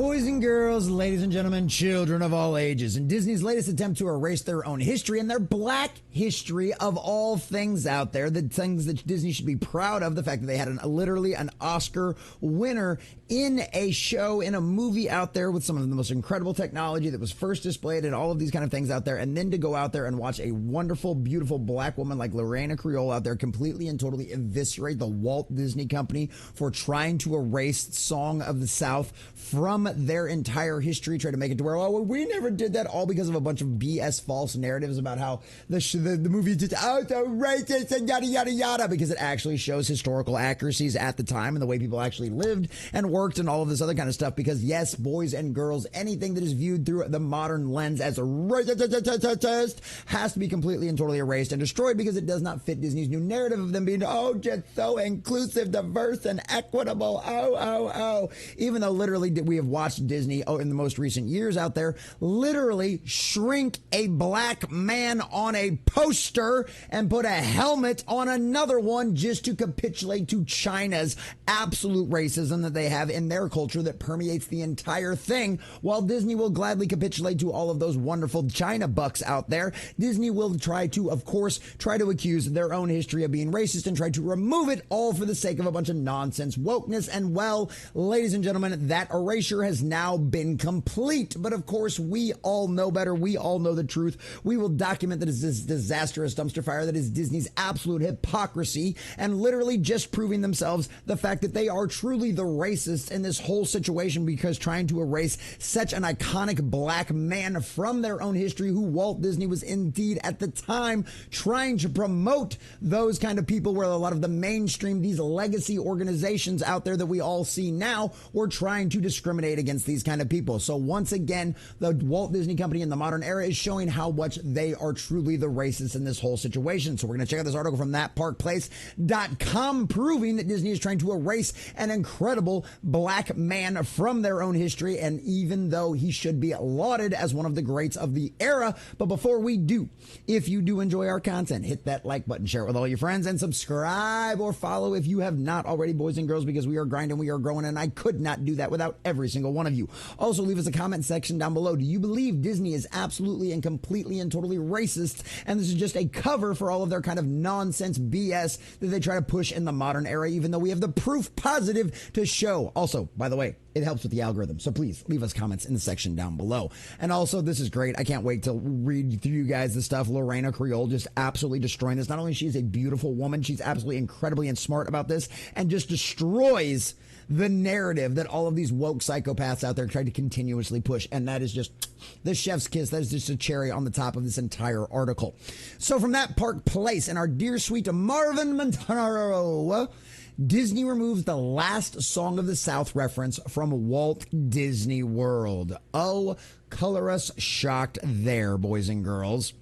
Boys and girls, ladies and gentlemen, children of all ages, in Disney's latest attempt to erase their own history and their black history of all things out there, the things that Disney should be proud of, the fact that they had literally an Oscar winner in a show, in a movie out there with some of the most incredible technology that was first displayed and all of these kind of things out there, and then to go out there and watch a wonderful, beautiful black woman like Reina Creole out there completely and totally eviscerate the Walt Disney Company for trying to erase Song of the South from their entire history, try to make it to where, oh, well, we never did that, all because of a bunch of BS false narratives about how the movie is just, oh, so racist and yada, yada, yada, because it actually shows historical accuracies at the time and the way people actually lived and worked and all of this other kind of stuff. Because yes, boys and girls, anything that is viewed through the modern lens as a racist has to be completely and totally erased and destroyed because it does not fit Disney's new narrative of them being, oh, just so inclusive, diverse, and equitable. Oh. Even though literally we have watched Disney in the most recent years out there literally shrink a black man on a poster and put a helmet on another one just to capitulate to China's absolute racism that they have in their culture that permeates the entire thing. While Disney will gladly capitulate to all of those wonderful China bucks out there, Disney will try to accuse their own history of being racist and try to remove it all for the sake of a bunch of nonsense wokeness. And well, ladies and gentlemen, that erasure has now been complete. But of course, we all know better. We all know the truth. We will document that it's this disastrous dumpster fire that is Disney's absolute hypocrisy and literally just proving themselves the fact that they are truly the racists in this whole situation, because trying to erase such an iconic black man from their own history, who Walt Disney was indeed at the time trying to promote those kind of people, where a lot of the mainstream, these legacy organizations out there that we all see now, were trying to discriminate against these kind of people. So once again, the Walt Disney Company in the modern era is showing how much they are truly the racists in this whole situation. So we're going to check out this article from thatparkplace.com proving that Disney is trying to erase an incredible black man from their own history, and even though he should be lauded as one of the greats of the era. But before we do, if you do enjoy our content, hit that like button, share it with all your friends, and subscribe or follow if you have not already, boys and girls, because we are grinding, we are growing, and I could not do that without every single one of you. Also, leave us a comment section down below. Do you believe Disney is absolutely and completely and totally racist, and this is just a cover for all of their kind of nonsense BS that they try to push in the modern era, even though we have the proof positive to show? Also, by the way, it helps with the algorithm, so please leave us comments in the section down below. And also, this is great. I can't wait to read through you guys the stuff. Reina Creole just absolutely destroying this. Not only she is a beautiful woman, she's absolutely incredibly and smart about this, and just destroys the narrative that all of these woke psychopaths out there try to continuously push. And that is just the chef's kiss. That is just a cherry on the top of this entire article. So from that Park Place and our dear sweet Marvin Montano, Disney removes the last Song of the South reference from Walt Disney World. Oh, color us shocked there, boys and girls.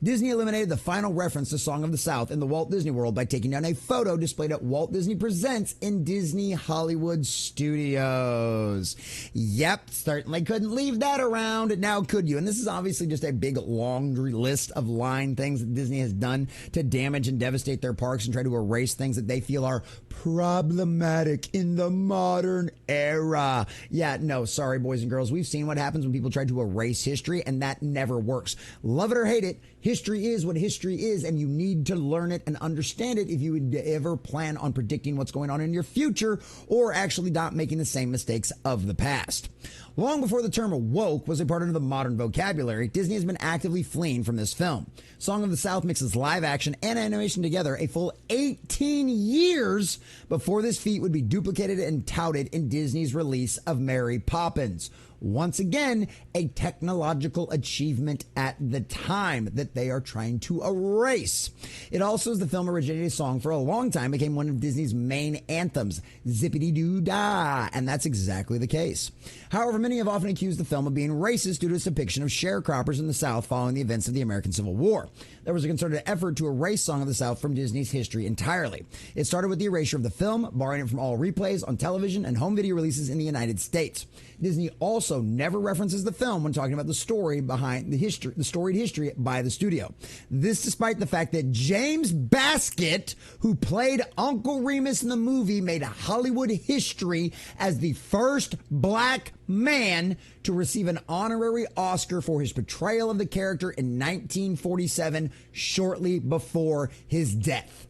Disney eliminated the final reference to Song of the South in the Walt Disney World by taking down a photo displayed at Walt Disney Presents in Disney Hollywood Studios. Yep, certainly couldn't leave that around. Now could you? And this is obviously just a big laundry list of lying things that Disney has done to damage and devastate their parks and try to erase things that they feel are problematic in the modern era. Yeah, no, sorry, boys and girls. We've seen what happens when people try to erase history, and that never works. Love it or hate it, history is what history is, and you need to learn it and understand it if you would ever plan on predicting what's going on in your future, or actually not making the same mistakes of the past. Long before the term woke was a part of the modern vocabulary, Disney has been actively fleeing from this film. Song of the South mixes live action and animation together a full 18 years before this feat would be duplicated and touted in Disney's release of Mary Poppins. Once again, a technological achievement at the time that they are trying to erase. It also, as the film originated a song for a long time, became one of Disney's main anthems, Zippity-Doo-Dah, and that's exactly the case. However, many have often accused the film of being racist due to its depiction of sharecroppers in the South following the events of the American Civil War. There was a concerted effort to erase Song of the South from Disney's history entirely. It started with the erasure of the film, barring it from all replays on television and home video releases in the United States. Disney also also never references the film when talking about the story behind the storied history by the studio. This despite the fact that James Baskett, who played Uncle Remus in the movie, made Hollywood history as the first black man to receive an honorary Oscar for his portrayal of the character in 1947, shortly before his death.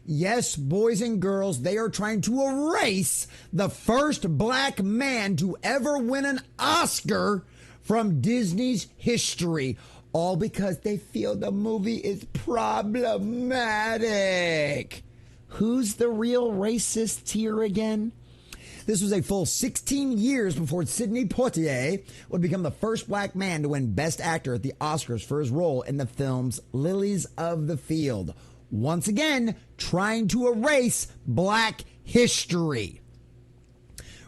Yes, boys and girls, they are trying to erase the first black man to ever win an Oscar from Disney's history, all because they feel the movie is problematic. Who's the real racist here again? This was a full 16 years before Sidney Poitier would become the first black man to win Best Actor at the Oscars for his role in the film's Lilies of the Field. Once again, trying to erase black history.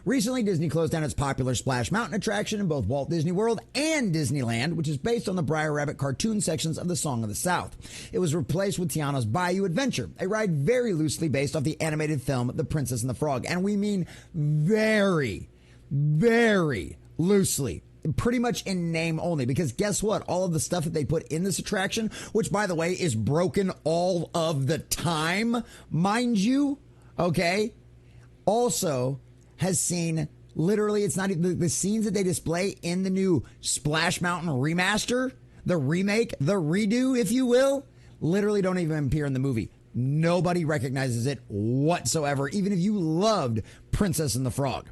Recently, Disney closed down its popular Splash Mountain attraction in both Walt Disney World and Disneyland, which is based on the Brer Rabbit cartoon sections of the Song of the South. It was replaced with Tiana's Bayou Adventure, a ride very loosely based off the animated film The Princess and the Frog. And we mean very, very loosely. Pretty much in name only, because guess what? All of the stuff that they put in this attraction, which by the way is broken all of the time, mind you, okay, also has seen literally, it's not even the scenes that they display in the new Splash Mountain remaster, the remake, the redo, if you will, literally don't even appear in the movie. Nobody recognizes it whatsoever, even if you loved Princess and the Frog.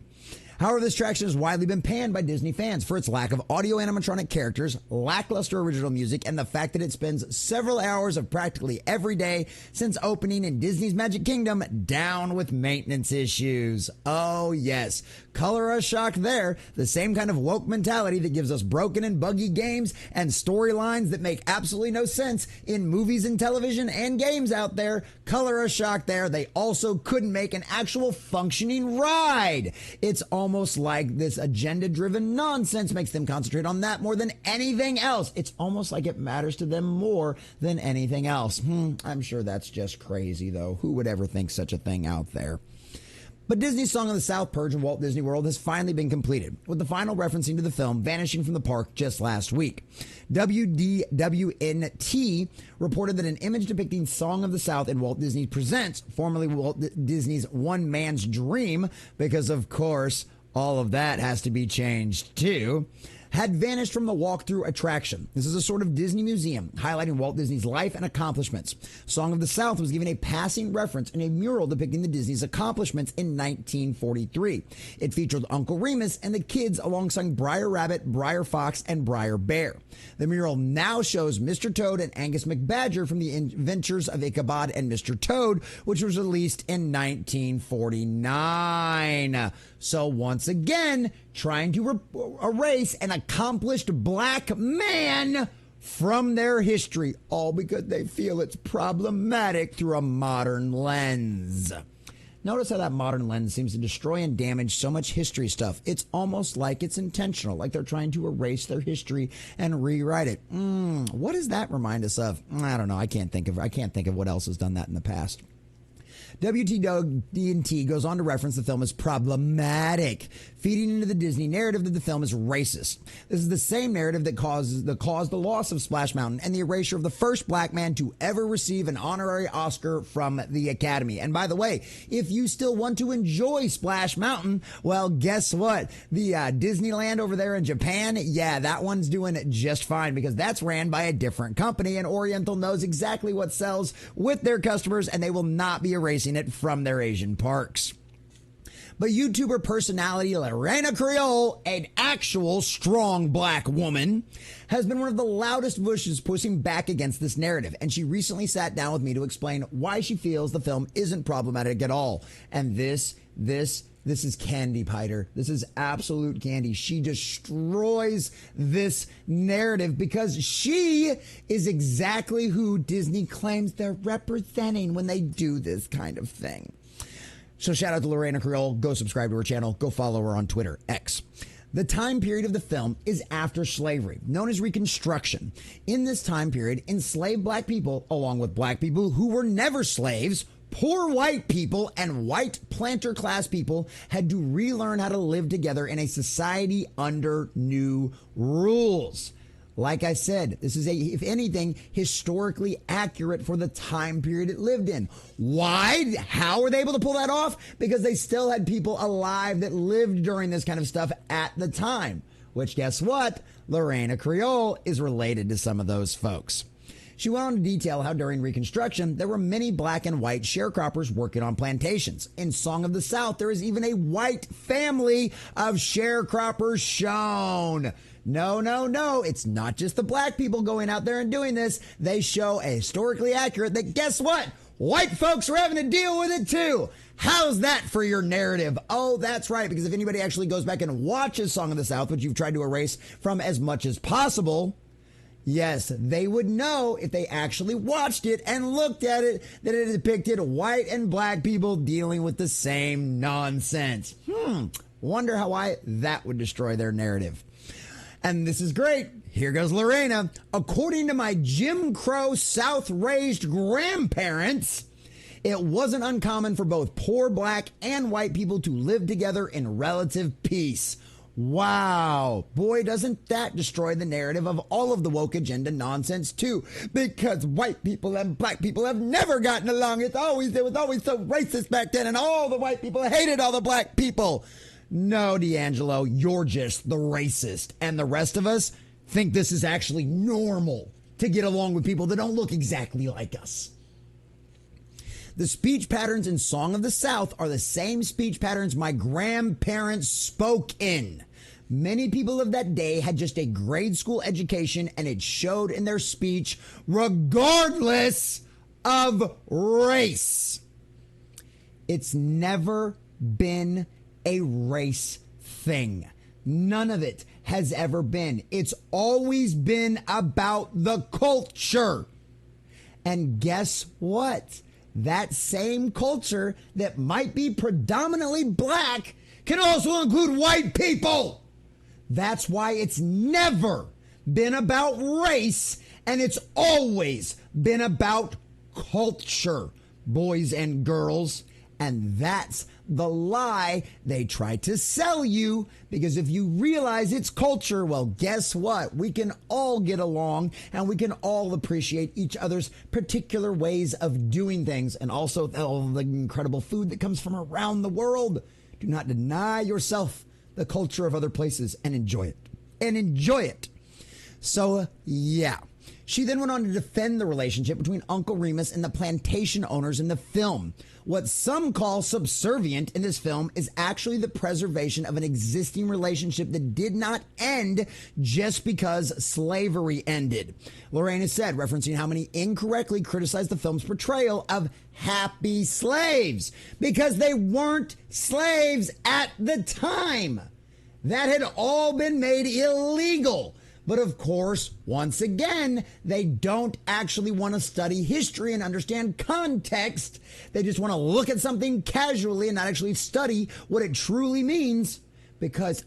However, this attraction has widely been panned by Disney fans for its lack of audio animatronic characters, lackluster original music, and the fact that it spends several hours of practically every day since opening in Disney's Magic Kingdom down with maintenance issues. Oh yes, color us shocked there. The same kind of woke mentality that gives us broken and buggy games and storylines that make absolutely no sense in movies and television and games out there. Color us shocked there. They also couldn't make an actual functioning ride. It's almost like this agenda-driven nonsense makes them concentrate on that more than anything else. It's almost like it matters to them more than anything else. I'm sure that's just crazy, though. Who would ever think such a thing out there? But Disney's Song of the South purge in Walt Disney World has finally been completed, with the final referencing to the film vanishing from the park just last week. WDWNT reported that an image depicting Song of the South in Walt Disney Presents, formerly Walt Disney's One Man's Dream, because of course all of that has to be changed too, had vanished from the walkthrough attraction. This is a sort of Disney museum highlighting Walt Disney's life and accomplishments. Song of the South was given a passing reference in a mural depicting the Disney's accomplishments in 1943. It featured Uncle Remus and the kids alongside Brer Rabbit, Brer Fox, and Brer Bear. The mural now shows Mr. Toad and Angus McBadger from the Adventures of Ichabod and Mr. Toad, which was released in 1949. So once again, trying to erase an accomplished black man from their history, all because they feel it's problematic through a modern lens. Notice how that modern lens seems to destroy and damage so much history stuff. It's almost like it's intentional, like they're trying to erase their history and rewrite it. What does that remind us of? I don't know. I can't think of what else has done that in the past. WTD&T goes on to reference the film as problematic, feeding into the Disney narrative that the film is racist. This is the same narrative that caused the loss of Splash Mountain and the erasure of the first black man to ever receive an honorary Oscar from the Academy. And by the way, if you still want to enjoy Splash Mountain, well, guess what? The Disneyland over there in Japan, yeah, that one's doing just fine because that's ran by a different company, and Oriental knows exactly what sells with their customers, and they will not be erasing it from their Asian parks. But YouTuber personality Reina Creole, an actual strong black woman, has been one of the loudest voices pushing back against this narrative. And she recently sat down with me to explain why she feels the film isn't problematic at all. And this is candy, Piter. This is absolute candy. She destroys this narrative because she is exactly who Disney claims they're representing when they do this kind of thing. So shout out to Reina Creole. Go subscribe to her channel. Go follow her on Twitter, X. The time period of the film is after slavery, known as Reconstruction. In this time period, enslaved black people, along with black people who were never slaves, Poor white people and white planter class people had to relearn how to live together in a society under new rules. Like I said, this is if anything, historically accurate for the time period it lived in. Why? How were they able to pull that off? Because they still had people alive that lived during this kind of stuff at the time. Which, guess what? Reina Creole is related to some of those folks. She went on to detail how during Reconstruction, there were many black and white sharecroppers working on plantations. In Song of the South, there is even a white family of sharecroppers shown. No. It's not just the black people going out there and doing this. They show a historically accurate that, guess what? White folks are having to deal with it too. How's that for your narrative? Oh, that's right. Because if anybody actually goes back and watches Song of the South, which you've tried to erase from as much as possible, yes, they would know if they actually watched it and looked at it that it depicted white and black people dealing with the same nonsense. Wonder how that would destroy their narrative. And this is great. Here goes Lorena. According to my Jim Crow South-raised grandparents, it wasn't uncommon for both poor black and white people to live together in relative peace. Wow. Boy, doesn't that destroy the narrative of all of the woke agenda nonsense too. Because white people and black people have never gotten along. It was always so racist back then, and all the white people hated all the black people. No, D'Angelo, you're just the racist. And the rest of us think this is actually normal to get along with people that don't look exactly like us. The speech patterns in Song of the South are the same speech patterns my grandparents spoke in. Many people of that day had just a grade school education, and it showed in their speech regardless of race. It's never been a race thing. None of it has ever been. It's always been about the culture. And guess what? That same culture that might be predominantly black can also include white people. That's why it's never been about race, and it's always been about culture, boys and girls. And that's the lie they try to sell you, because if you realize it's culture, well, guess what? We can all get along, and we can all appreciate each other's particular ways of doing things, and also all the incredible food that comes from around the world. Do not deny yourself the culture of other places and enjoy it. And enjoy it. So, yeah. She then went on to defend the relationship between Uncle Remus and the plantation owners in the film. What some call subservient in this film is actually the preservation of an existing relationship that did not end just because slavery ended. Lorena said, referencing how many incorrectly criticized the film's portrayal of happy slaves because they weren't slaves at the time. That had all been made illegal. But of course, once again, they don't actually want to study history and understand context. They just want to look at something casually and not actually study what it truly means, because,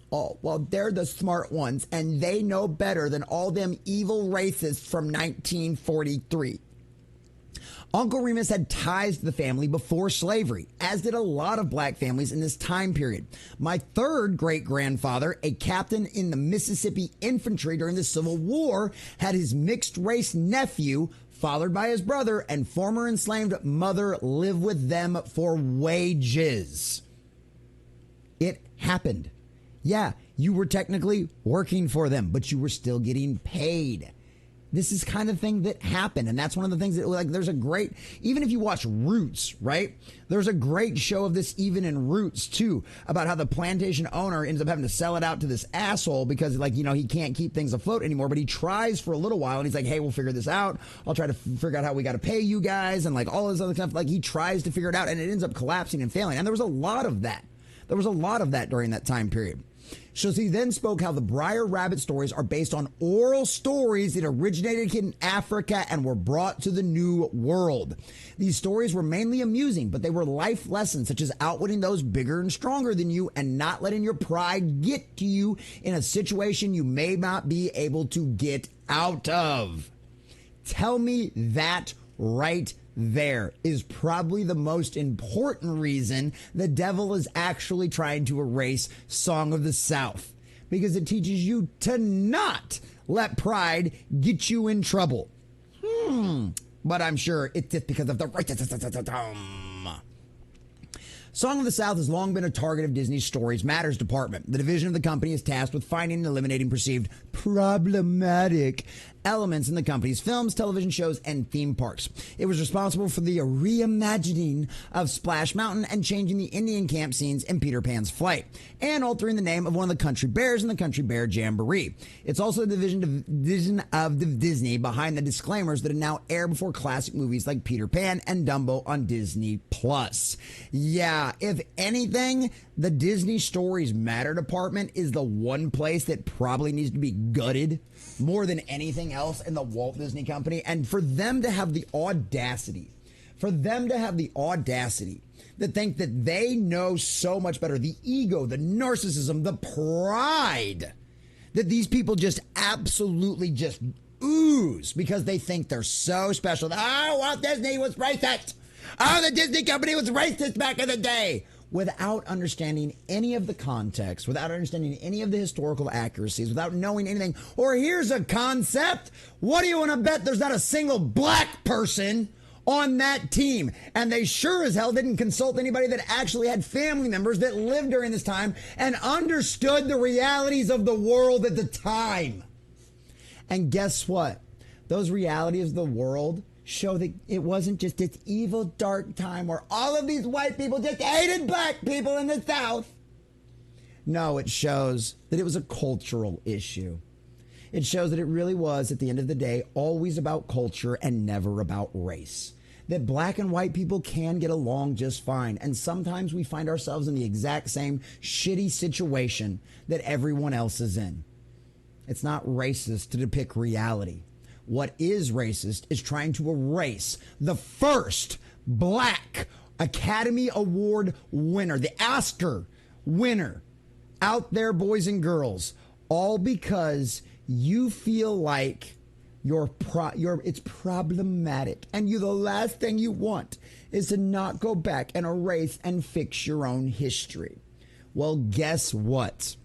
they're the smart ones and they know better than all them evil racists from 1943. Uncle Remus had ties to the family before slavery, as did a lot of black families in this time period. My third great-grandfather, a captain in the Mississippi Infantry during the Civil War, had his mixed-race nephew, fathered by his brother, and former enslaved mother live with them for wages. It happened. Yeah, you were technically working for them, but you were still getting paid. This is kind of thing that happened. And that's one of the things that, like, there's a great, even if you watch Roots, right? There's a great show of this even in Roots too, about how the plantation owner ends up having to sell it out to this asshole because, like, you know, he can't keep things afloat anymore, but he tries for a little while and he's like, hey, we'll figure this out. I'll try to figure out how we got to pay you guys and like all this other stuff. Like, he tries to figure it out and it ends up collapsing and failing. And there was a lot of that. There was a lot of that during that time period. So he then spoke how the Briar Rabbit stories are based on oral stories that originated in Africa and were brought to the New World. These stories were mainly amusing, but they were life lessons such as outwitting those bigger and stronger than you and not letting your pride get to you in a situation you may not be able to get out of. Tell me that right there is probably the most important reason the devil is actually trying to erase Song of the South, because it teaches you to not let pride get you in trouble. But I'm sure it's just because of the racism. Song of the South has long been a target of Disney's Stories Matters department. The division of the company is tasked with finding and eliminating perceived problematic elements in the company's films, television shows, and theme parks. It was responsible for the reimagining of Splash Mountain and changing the Indian camp scenes in Peter Pan's Flight, and altering the name of one of the country bears in the Country Bear Jamboree. It's also the division of Disney behind the disclaimers that now air before classic movies like Peter Pan and Dumbo on Disney+. Yeah, if anything, the Disney Stories Matter department is the one place that probably needs to be gutted more than anything else in the Walt Disney Company. And for them to have the audacity, to think that they know so much better, the ego, the narcissism, the pride that these people just absolutely just ooze because they think they're so special. Oh, Walt Disney was racist. Oh, the Disney Company was racist back in the day. Without understanding any of the context, without understanding any of the historical accuracies, without knowing anything. Or here's a concept. What do you want to bet there's not a single black person on that team? And they sure as hell didn't consult anybody that actually had family members that lived during this time and understood the realities of the world at the time. And guess what? Those realities of the world show that it wasn't just this evil, dark time where all of these white people just hated black people in the South. No, it shows that it was a cultural issue. It shows that it really was, at the end of the day, always about culture and never about race. That black and white people can get along just fine. And sometimes we find ourselves in the exact same shitty situation that everyone else is in. It's not racist to depict reality. What is racist is trying to erase the first black Academy Award winner, the Oscar winner out there, boys and girls, all because you feel like it's problematic, and the last thing you want is to not go back and erase and fix your own history. Well, guess what?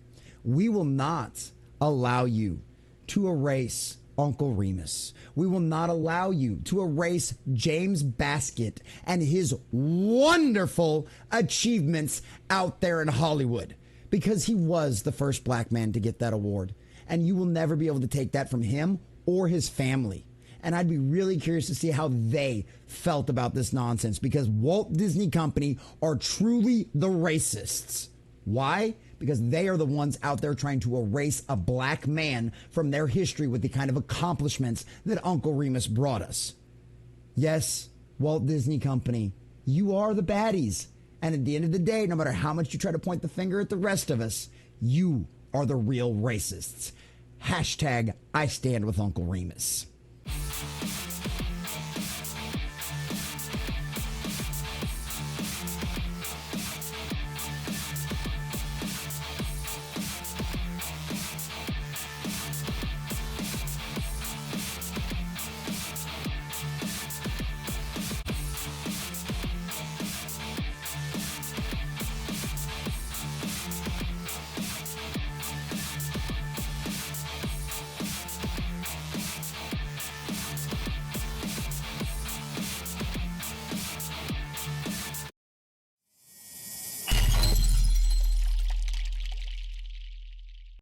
We will not allow you to erase Uncle Remus. We will not allow you to erase James Baskett and his wonderful achievements out there in Hollywood, because he was the first black man to get that award. And you will never be able to take that from him or his family. And I'd be really curious to see how they felt about this nonsense, because Walt Disney Company are truly the racists. Why? Because they are the ones out there trying to erase a black man from their history with the kind of accomplishments that Uncle Remus brought us. Yes, Walt Disney Company, you are the baddies. And at the end of the day, no matter how much you try to point the finger at the rest of us, you are the real racists. Hashtag I stand with Uncle Remus.